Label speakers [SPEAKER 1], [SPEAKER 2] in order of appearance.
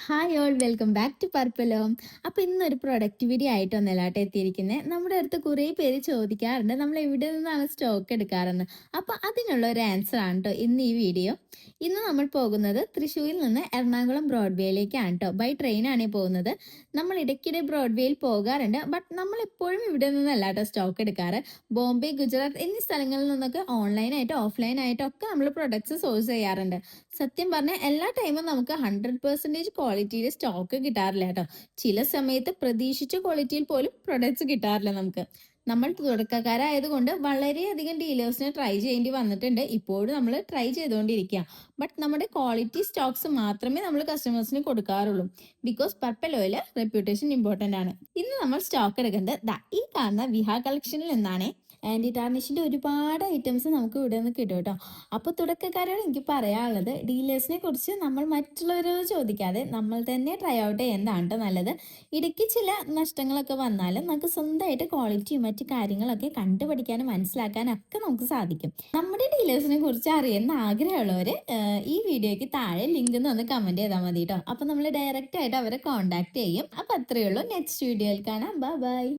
[SPEAKER 1] Hi all welcome back to purple home. അപ്പോൾ ഇന്നൊരു product video ആയിട്ടൊന്നല്ല കേട്ടോ എത്തിയിരിക്കുന്നത്. നമ്മുടെ അടുത്ത് കുറേ പേര് ചോദിക്കാറുണ്ട് നമ്മൾ എവിടെ നിന്നാണ് സ്റ്റോക്ക് എടുക്കാറെന്ന്. അപ്പോൾ അതിനുള്ള ഒരു ആൻസർ ആണ് കേട്ടോ ഇന്ന് ഈ വീഡിയോ. ഇന്ന് നമ്മൾ പോകുന്നത് തൃശ്ശൂരിൽ നിന്ന് എറണാകുളം ബ്രോഡ്വേയിലേക്കാണ് കേട്ടോ. ബൈ ട്രെയിനാണ് പോകുന്നത്. നമ്മൾ ഇടയ്ക്കിടെ ബ്രോഡ്വേയിൽ പോകാറുണ്ട്, ബട്ട് നമ്മൾ എപ്പോഴും ഇവിടെ നിന്നല്ല കേട്ടോ സ്റ്റോക്ക് എടുക്കാറ്. ബോംബെ, ഗുജറാത്ത് എന്നീ സ്ഥലങ്ങളിൽ നിന്നൊക്കെ ഓൺലൈനായിട്ടോ ഓഫ്ലൈനായിട്ടോ ഒക്കെ നമ്മൾ പ്രൊഡക്ട്സ് സോഴ്സ് ചെയ്യാറുണ്ട്. സത്യം പറഞ്ഞാൽ എല്ലാ ടൈമും നമുക്ക് 100% ക്വാളിറ്റിയിൽ സ്റ്റോക്ക് കിട്ടാറില്ല കേട്ടോ. ചില സമയത്ത് പ്രതീക്ഷിച്ച ക്വാളിറ്റിയിൽ പോലും പ്രൊഡക്ട്സ് കിട്ടാറില്ല നമുക്ക്. നമ്മൾ തുടക്കക്കാരായതുകൊണ്ട് വളരെയധികം ഡീലേഴ്സിനെ ട്രൈ ചെയ്യേണ്ടി വന്നിട്ടുണ്ട്. ഇപ്പോഴും നമ്മൾ ട്രൈ ചെയ്തുകൊണ്ടിരിക്കുക. ബട്ട് നമ്മുടെ ക്വാളിറ്റി സ്റ്റോക്സ് മാത്രമേ നമ്മൾ കസ്റ്റമേഴ്സിന് കൊടുക്കാറുള്ളൂ. Because purple oil reputation important ആണ്. ഇന്ന് നമ്മൾ സ്റ്റോക്ക് എടുക്കുന്നത് ഈ കാണുന്ന വിഹാ കളക്ഷനിൽ നിന്നാണ്. ആൻറ്റി ടാർണിഷിൻ്റെ ഒരുപാട് ഐറ്റംസ് നമുക്ക് ഇവിടെ നിന്ന് കിട്ടും കേട്ടോ. അപ്പോൾ തുടക്കക്കാരോട് എനിക്ക് പറയാനുള്ളത്, ഡീലേഴ്സിനെ കുറിച്ച് നമ്മൾ മറ്റുള്ളവരോട് ചോദിക്കാതെ നമ്മൾ തന്നെ ട്രൈ ഔട്ട് ചെയ്യുന്നതാണ് കേട്ടോ നല്ലത്. ഇടയ്ക്ക് ചില നഷ്ടങ്ങളൊക്കെ വന്നാലും നമുക്ക് സ്വന്തമായിട്ട് ക്വാളിറ്റിയും മറ്റു കാര്യങ്ങളൊക്കെ കണ്ടുപഠിക്കാനും മനസ്സിലാക്കാനും ഒക്കെ നമുക്ക് സാധിക്കും. നമ്മുടെ ഡീലേഴ്സിനെ കുറിച്ച് അറിയുന്ന ആഗ്രഹമുള്ളവർ ഈ വീഡിയോയ്ക്ക് താഴെ ലിങ്ക് ഒന്ന് കമൻറ്റ് ചെയ്താൽ മതി കേട്ടോ. അപ്പോൾ നമ്മൾ ഡയറക്റ്റ് ആയിട്ട് അവരെ കോൺടാക്ട് ചെയ്യും. അപ്പോൾ അത്രയേ ഉള്ളൂ. നെക്സ്റ്റ് വീഡിയോയിൽ കാണാം. ബൈ.